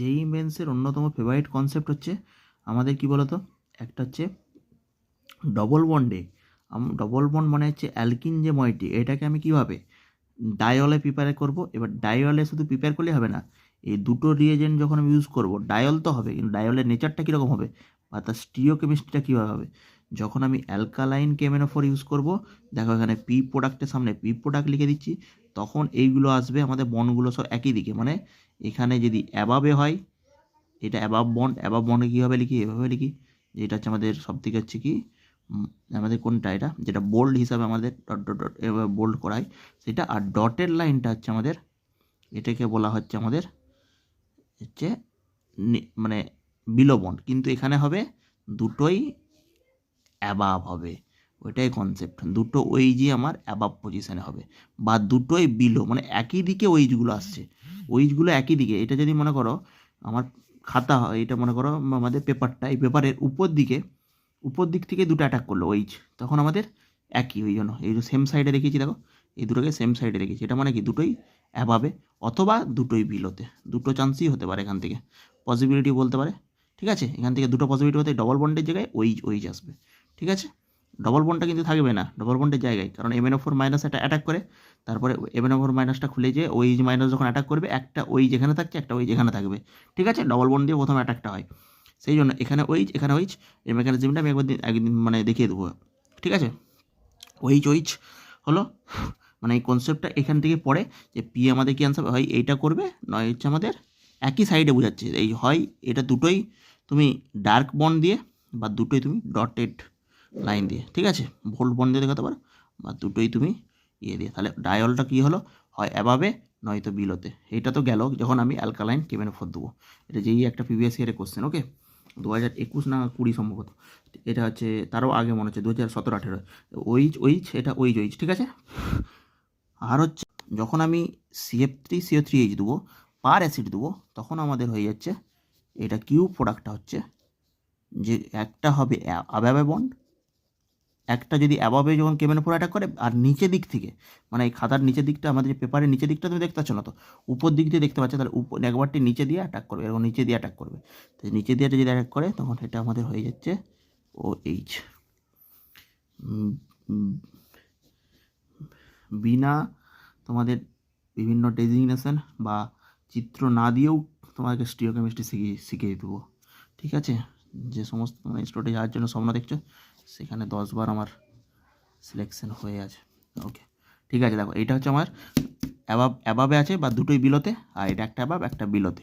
জেই মেন্সের অন্যতম favourite concept হচ্ছে আমাদের কি বলতো, একটা হচ্ছে ডবল বন্ডে, ডবল বন্ড মানে হচ্ছে অ্যালকিন যে মইটি, এটাকে আমি কীভাবে ডায়লে প্রিপেয়ার করব। এবার ডায়লে শুধু প্রিপেয়ার করলে হবে না, এই দুটো রিয়েজেন্ট যখন আমি ইউজ করব, ডায়ল তো হবে, কিন্তু ডায়লের নেচারটা কীরকম হবে বা তার স্টিরিওকেমিস্ট্রিটা কীভাবে হবে। যখন আমি অ্যালকালাইন KMnO4 ইউজ করব, দেখো এখানে পি প্রোডাক্টের সামনে পি প্রোডাক্ট লিখে দিচ্ছি, তখন এইগুলো আসবে আমাদের বন্ডগুলো সব একই দিকে। মানে এখানে যদি অ্যাবাবে হয়, এটা অ্যাবাব বন্ডে কীভাবে লিখি, এভাবে লিখি, যে এটা হচ্ছে আমাদের সব থেকে হচ্ছে কি আমাদের কোনটা, এটা যেটা বোল্ড হিসাবে আমাদের ডট ডট ডট এভাবে বোল্ড করা হয় সেটা। আর ডটের লাইনটা হচ্ছে আমাদের, এটাকে বলা হচ্ছে আমাদের হচ্ছে মানে বিলো বন্ড, কিন্তু এখানে হবে দুটোই অ্যাবাব হবে, ওইটাই কনসেপ্ট। দুটো ওইজই আমার অ্যাবাব পজিশানে হবে, বা দুটোই বিলো, মানে একই দিকে ওইজগুলো আসছে, ওইজগুলো একই দিকে। এটা যদি মনে করো আমার খাতা হয়, এটা মনে করো আমাদের পেপারটা, এই পেপারের উপর দিক থেকে দুটো অ্যাটাক করলো ওইজ, তখন আমাদের একই, ওই জন্য এই যে সেম সাইডে রেখেছি, দেখো এই দুটোকে সেম সাইডে রেখেছি। এটা মানে কি দুটোই অ্যাবাবে অথবা দুটোই বিলোতে, দুটো চান্সই হতে পারে এখান থেকে, পসিবিলিটি বলতে পারে। ঠিক আছে, এখান থেকে দুটো পসিবিলিটি হতে, ডবল বন্ডের জায়গায় ওইজ আসবে। ঠিক আছে, ডবল বন্ডটা কিন্তু থাকবে না ডবল বন্ডের জায়গায়, কারণ MnO4 মাইনাস একটা অ্যাটাক করে, তারপরে MnO4 মাইনাসটা খুলে যে ওইজ মাইনাস যখন অ্যাটাক করবে, একটা ওই যেখানে থাকছে একটা ওই যেখানে থাকবে। ঠিক আছে, ডবল বন্ড দিয়ে প্রথম অ্যাটাকটা হয়, সেই জন্য এখানে ওইজ এই মেকানিজমটা আমি একদিন মানে দেখিয়ে দেবো। ঠিক আছে, ওইজ হলো মানে এই কনসেপ্টটা এখান থেকে পড়ে, যে পি আমাদের কি আনসার হয়, এইটা করবে, নয় হচ্ছে আমাদের একই সাইডে বোঝাচ্ছে, এই হয় এটা দুটোই তুমি ডার্ক বন্ড দিয়ে, বা দুটোই তুমি ডটেড লাইন দিয়ে, ঠিক আছে, ভোল্ট বন্ড দিয়ে দেখাতে পারো, বা দুটোই তুমি ইয়ে দিয়ে। তাহলে ডায়লটা কী হলো, হয় অ্যাবাবে নয়তো বিলোতে। এটা তো গেল যখন আমি অ্যালকালাইন KMnO4 দেবো, এটা যেই একটা প্রিভিয়াস ইয়ারের কোশ্চেন। ওকে, 2021 না 20 সম্ভবত, এটা হচ্ছে তারও আগে মনে হচ্ছে 2017-18 ওইজ এটা ওইজ। ঠিক আছে, আর হচ্ছে যখন আমি CF3CO3H দেবো, পার অ্যাসিড দেবো, তখন আমাদের হয়ে যাচ্ছে এটা কিউ প্রোডাক্টটা হচ্ছে যে একটা হবে অ্যাবাবে বন্ড, একটা যদি অ্যাবাবে যখন KMnO4 অ্যাটাক করে, আর নিচের দিক থেকে, মানে এই খাতার নিচের দিকটা, আমাদের যে পেপারের নিচের দিকটা তুমি দেখতে পাচ্ছ না, তো উপর দিক দিয়ে দেখতে পাচ্ছ, তাহলে একবারটি নিচে দিয়ে অ্যাটাক করবে, এরকম নিচে দিয়ে অ্যাটাক করবে। তো নিচে দিয়ে যদি অ্যাটাক করে, তখন এটা আমাদের হয়ে যাচ্ছে OH। বিনা তোমাদের বিভিন্ন ডেজিগনেশন বা চিত্র না দিয়েও তোমাদেরকে স্টিরিওকেমিস্ট্রি শিখিয়ে দেবো। ঠিক আছে, যে সমস্ত তোমরা স্টোরে যাওয়ার জন্য স্বপ্ন দেখছো, সেখানে 10 বার আমার সিলেকশন হয়ে আছে। ওকে, ঠিক আছে, দেখো এইটা হচ্ছে আমার অ্যাবাবে আছে বা দুটোই বিলোতে, আর এটা একটা অ্যাবাব একটা বিলোতে।